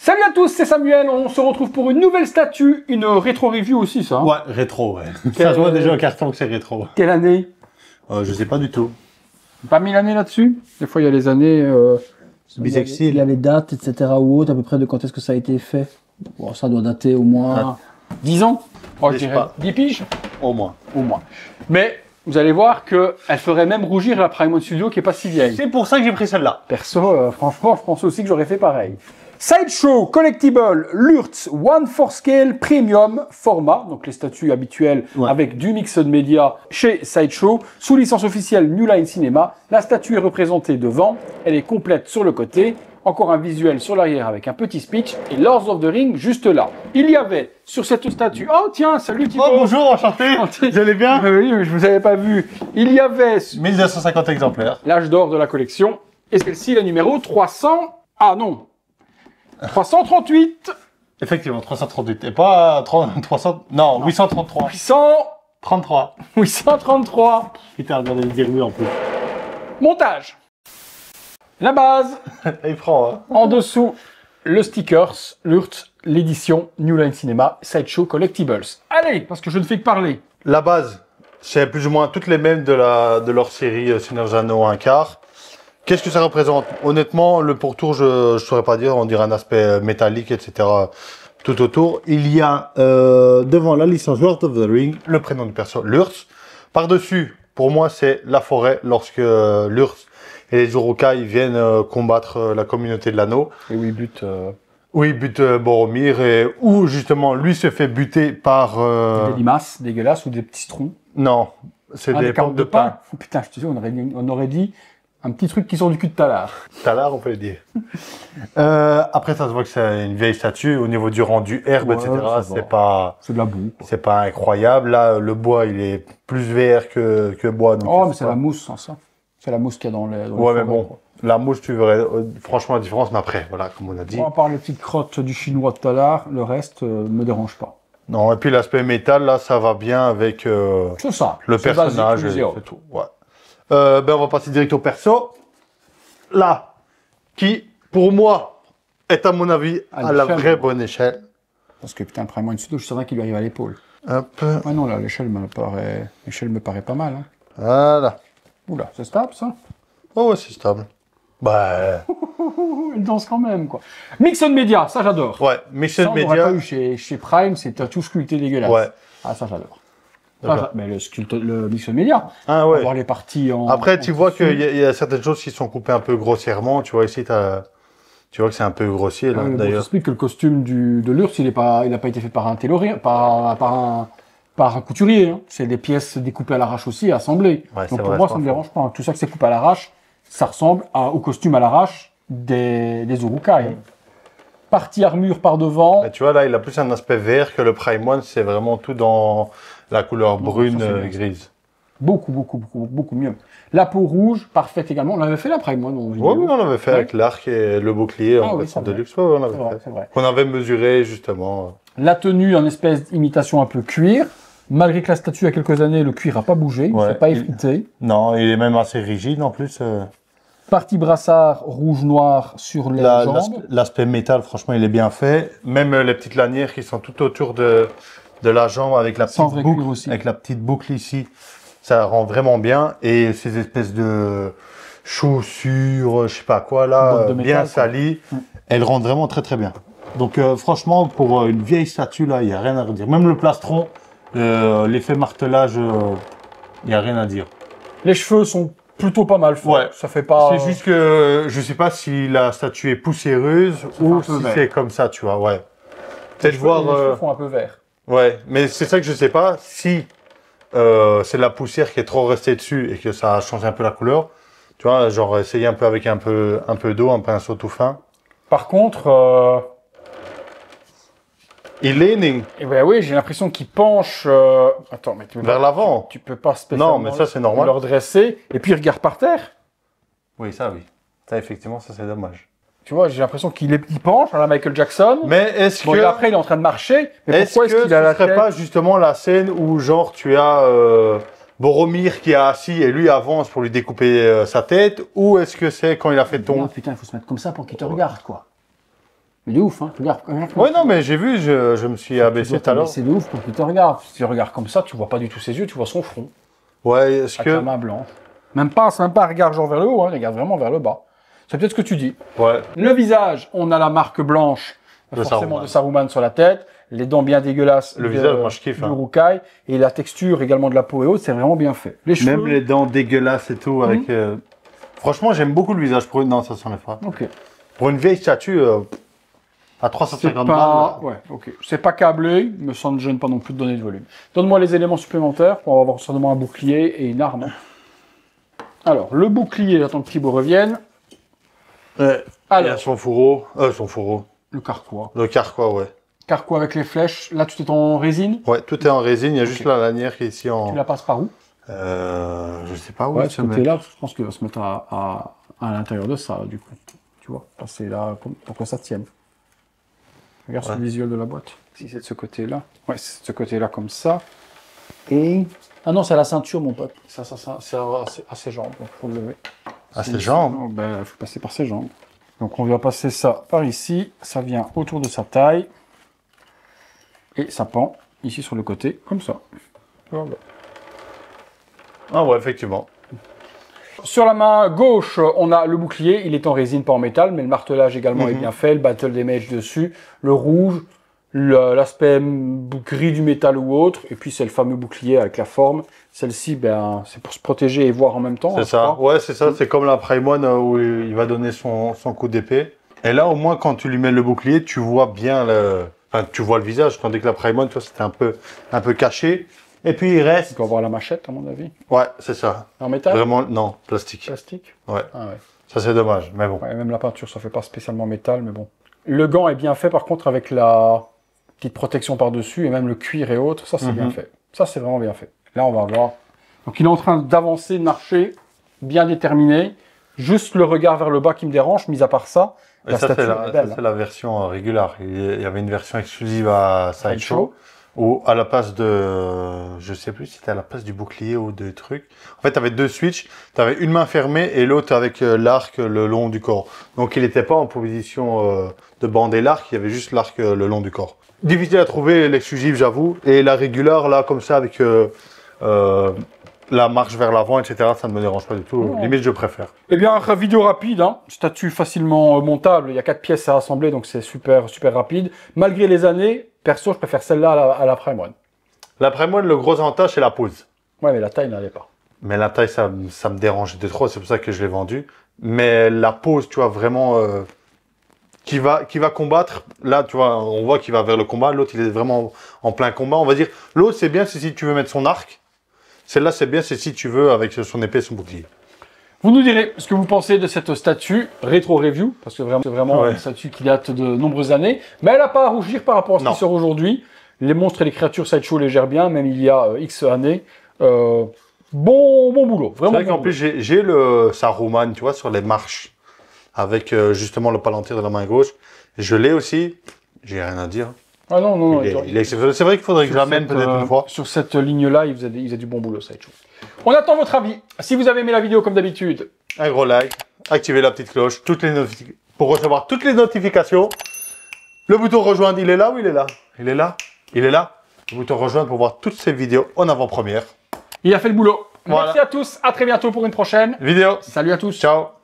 Salut à tous, c'est Samuel, on se retrouve pour une nouvelle statue, une rétro review aussi ça. Hein. Ouais, rétro, ouais. Ça se voit déjà au carton que c'est rétro. Quelle année? Je sais pas du tout. Pas mis l'année là-dessus? Des fois il y a les années... Bisextile. Il y a les dates, etc. ou autres, à peu près de quand est-ce que ça a été fait. Bon, ça doit dater au moins... 10 ans? Oh, je Je sais dirais pas. 10 piges? Au moins. Au moins. Mais vous allez voir qu'elle ferait même rougir la Prime Studio qui est pas si vieille. C'est pour ça que j'ai pris celle-là. Perso, franchement, je pense aussi que j'aurais fait pareil. Sideshow Collectible Lurtz One for Scale Premium format, donc les statues habituelles avec du mixed media chez Sideshow, sous licence officielle New Line Cinema. La statue est représentée devant, elle est complète sur le côté, encore un visuel sur l'arrière avec un petit speech et Lords of the Ring juste là. Il y avait sur cette statue, oh tiens, salut Thibaut. Oh bonjour, enchanté. Vous allez bien? Oui, je vous avais pas vu. Il y avait 1250 exemplaires. l'âge d'or de la collection et celle-ci la numéro 300. Ah non. 338. Effectivement, 338. Et pas 300... Non, 833. 833. 833. Putain, regardez le dire oui en plus. Montage. La base. Il prend, hein. En dessous, le stickers, Lurtz, l'édition New Line Cinema, Sideshow Collectibles. Allez, parce que je ne fais que parler. La base, c'est plus ou moins toutes les mêmes de leur série Seigneur Anneaux 1/4. Qu'est-ce que ça représente? Honnêtement, le pourtour, je ne saurais pas dire. On dirait un aspect métallique, etc. Tout autour. Il y a devant la licence Lord of the Ring, le prénom du perso, Lurtz. Par-dessus, pour moi, c'est la forêt lorsque Lurtz et les Uruk-hai viennent combattre la communauté de l'anneau. Et oui, but. Où il bute Boromir et où justement lui se fait buter par... Des limaces dégueulasses ou des petits troncs. Non, c'est des carottes pommes de pain. Oh, putain, je te dis, on aurait dit un petit truc qui sort du cul de Talar. Talar, on peut le dire. Après, ça se voit que c'est une vieille statue. Au niveau du rendu herbe, Ouais, etc., c'est pas... C'est de la boue. Quoi. C'est pas incroyable. Là, le bois, il est plus vert que bois. Donc Oh, mais c'est la mousse, sans ça. C'est la mousse qu'il y a dans les. Ouais, mais bon, la mousse, tu verrais franchement la différence. Mais après, voilà, comme on a dit. Bon, à part les petites crottes du chinois de Talar, le reste me dérange pas. Non, et puis l'aspect métal, là, ça va bien avec C'est ça. le personnage. Basique, C'est tout. Ouais. On va passer direct au perso. Là, qui, pour moi, est à mon avis à la vraie bonne échelle. Parce que putain, prends-moi une pseudo, je suis certain qu'il lui arrive à l'épaule. Hop. Ah non, là, l'échelle me paraît pas mal. Hein. Voilà. Oula, c'est stable, ça. Oh, ouais, c'est stable. Bah. Elle danse quand même, quoi. Mixed Media, ça j'adore. Ouais, Mission Ça, on n'aurait Media. pas eu chez Prime, c'était tout sculpté dégueulasse. Ouais. Ah, ça j'adore. D'accord. Mais le Mixed Media, Ah on va ouais. voir les parties en... Après, tu en vois tissu. qu'il y a certaines choses qui sont coupées un peu grossièrement. Tu vois, ici, tu vois que c'est un peu grossier, là, Ouais, bon, d'ailleurs. j'explique que le costume de l'Urs, il n'a pas été fait par un tailorier, par un couturier. Hein. C'est des pièces découpées à l'arrache aussi, assemblées. Ouais, c'est Donc pour vrai, moi, c'est ça ne me pas dérange pas. Tout ça que c'est coupé à l'arrache, ça ressemble au costume à l'arrache des Uruk-hai. Partie armure par devant. Mais tu vois, là, il a plus un aspect vert que le Prime One. C'est vraiment tout dans la couleur brune, ça, c'est bien. grise. Beaucoup mieux. La peau rouge, parfaite également. On l'avait fait là, Prime One. Oui, oui, on l'avait fait avec l'arc et le bouclier en oui, version c'est de luxe. Ouais, on l'avait C'est vrai, fait. c'est vrai. Qu'on avait mesuré, justement. La tenue en espèce d'imitation un peu cuir. Malgré que la statue, il y a quelques années, le cuir n'a pas bougé, Ouais, il s'est pas il- effrité. Non, il est même assez rigide, en plus. Partie brassard rouge-noir sur les jambes. L'aspect métal, franchement, il est bien fait. Même les petites lanières qui sont tout autour de la jambe avec la Sans petite vrai cuir boucle, aussi. avec la petite boucle ici, ça rend vraiment bien. Et ces espèces de chaussures, je sais pas quoi là, Bottes de métal, bien quoi. salies, elles rendent vraiment très très bien. Donc franchement, pour une vieille statue là, il y a rien à redire. Même le plastron, l'effet martelage, il y a rien à dire. Les cheveux sont plutôt pas mal faits. Ouais. Ça fait pas... C'est juste que je sais pas si la statue est poussiéreuse fait ou un peu si vert. c'est comme ça, tu vois, ouais. les Peut-être cheveux, voir... les cheveux font un peu vert. Ouais, mais c'est ça que je sais pas, si c'est la poussière qui est trop restée dessus et que ça a changé un peu la couleur, tu vois, genre essayer un peu avec un peu d'eau, un pinceau tout fin. Par contre, Il est eh ben oui, j'ai l'impression qu'il penche... Attends, mais tu peux vers pas, l'avant. tu peux pas spécialement Non, mais ça c'est normal. le redresser et puis il regarde par terre. Oui, ça oui. Ça effectivement, ça c'est dommage. Tu vois, j'ai l'impression qu'il penche à la Michael Jackson. Mais est-ce Bon, que... et après, il est en train de marcher. Mais Est-ce pourquoi que est-ce qu'il a ce la serait tête... pas justement la scène où genre tu as Boromir qui est assis et lui avance pour lui découper sa tête, ou est-ce que c'est quand il a fait Non, ton... putain, il faut se mettre comme ça pour qu'il te regarde, quoi. Mais de ouf, hein. Regarde. Ouais, non, mais j'ai vu, je me suis abaissé tout à l'heure. C'est de ouf pour que tu te regardes. Si tu regardes comme ça, tu vois pas du tout ses yeux, tu vois son front. Ouais, est-ce Avec que... la main blanche. C'est même pas un regard genre vers le haut, hein, regarde vraiment vers le bas. C'est peut-être ce que tu dis. Ouais. Le visage, on a la marque blanche, forcément de Saruman sur la tête. Les dents bien dégueulasses le visage, moi je kiffe. Du Rukai. Et la texture également de la peau et autres, c'est vraiment bien fait. Les cheveux. Même les dents dégueulasses et tout. Avec, franchement, j'aime beaucoup le visage pour une... Non, ça s'enlève pas. Ok. Pour une vieille statue, à 350 balles. Ouais, ok. C'est pas câblé, mais ça ne gêne pas non plus de donner de volume. Donne-moi les éléments supplémentaires pour avoir certainement un bouclier et une arme. Alors, le bouclier, j'attends que Thibaut revienne. Alors, il y a son fourreau. Le carquois. Le carquois, ouais. Carquois avec les flèches. Là, tout est en résine. Ouais, tout est en résine. Il y a juste la lanière qui est ici en... Tu la passes par où? Je sais pas où. Ouais, ce côté-là, je pense qu'il va se mettre à l'intérieur de ça, du coup. Tu vois, passer là pour que ça tienne. Regarde sur le visuel de la boîte. Si c'est de ce côté-là. Ouais, c'est de ce côté-là comme ça. Et... Ah non, c'est à la ceinture, mon pote. Ça c'est à ses jambes, donc il faut le lever. À ses jambes? Il faut passer par ses jambes. Donc on va passer ça par ici. Ça vient autour de sa taille. Et ça pend ici sur le côté, comme ça. Voilà. Ah ouais, effectivement. Sur la main gauche, on a le bouclier, il est en résine, pas en métal, mais le martelage également est bien fait, le battle damage dessus, le rouge, l'aspect gris du métal ou autre, et puis c'est le fameux bouclier avec la forme. Celle-ci, ben, c'est pour se protéger et voir en même temps. C'est ça, ouais, c'est ça, c'est comme la Prime One où il va donner son coup d'épée. Et là, au moins, quand tu lui mets le bouclier, tu vois bien Enfin, tu vois le visage, tandis que la Prime One, toi, c'était un peu caché. Et puis il reste... Tu peux avoir la machette, à mon avis. Ouais, c'est ça. En métal? Vraiment, non, plastique. Plastique? Ouais. Ah ouais. Ça, c'est dommage, mais bon. Ouais, même la peinture, ça fait pas spécialement métal, mais bon. Le gant est bien fait, par contre, avec la petite protection par-dessus, et même le cuir et autres, ça, c'est bien fait. Ça, c'est vraiment bien fait. Là, on va voir. Donc, il est en train d'avancer, de marcher, bien déterminé. Juste le regard vers le bas qui me dérange, mis à part ça. Et ça, c'est la version régulière. Il y avait une version exclusive à Sideshow. Ou à la place de... Je sais plus si c'était à la place du bouclier ou de trucs. En fait, tu avais deux switches. Tu avais une main fermée et l'autre avec l'arc le long du corps. Donc, il n'était pas en position de bander l'arc. Il y avait juste l'arc le long du corps. Difficile à trouver l'exclusive, j'avoue. Et la régulière, là, comme ça, avec la marche vers l'avant, etc., ça ne me dérange pas du tout. Oh. Limite, je préfère. Eh bien, vidéo rapide, hein. Statue facilement montable. Il y a 4 pièces à assembler, donc c'est super, super rapide. Malgré les années, perso, je préfère celle-là à la Prime One. La Prime One, le gros avantage, c'est la pose. Ouais, mais la taille n'allait pas. Mais la taille, ça me dérange de trop, c'est pour ça que je l'ai vendu. Mais la pose, tu vois, vraiment... qui va combattre, là, tu vois, on voit qu'il va vers le combat. L'autre, il est vraiment en plein combat. On va dire, l'autre, c'est bien, c'est si tu veux mettre son arc. Celle-là, c'est bien, c'est si tu veux, avec son épée et son bouclier. Vous nous direz ce que vous pensez de cette statue rétro review, parce que c'est vraiment une statue qui date de nombreuses années, mais elle n'a pas à rougir par rapport à ce qui sort aujourd'hui. Les monstres et les créatures Sideshow les gèrent bien, même il y a X années. Bon boulot, vraiment. C'est vrai qu'en plus, j'ai le Saruman, tu vois, sur les marches, avec justement le palantir de la main gauche. Je l'ai aussi, j'ai rien à dire. Ah non, non, c'est vrai qu'il faudrait que je l'amène peut-être une fois. Sur cette ligne-là, il faisait du bon boulot, Sideshow. On attend votre avis. Si vous avez aimé la vidéo comme d'habitude, un gros like, activez la petite cloche, pour recevoir toutes les notifications. Le bouton rejoindre, il est là ou il est là? Il est là? Il est là? Le bouton rejoindre pour voir toutes ces vidéos en avant-première. Il a fait le boulot. Voilà. Merci à tous, à très bientôt pour une prochaine vidéo. Salut à tous. Ciao.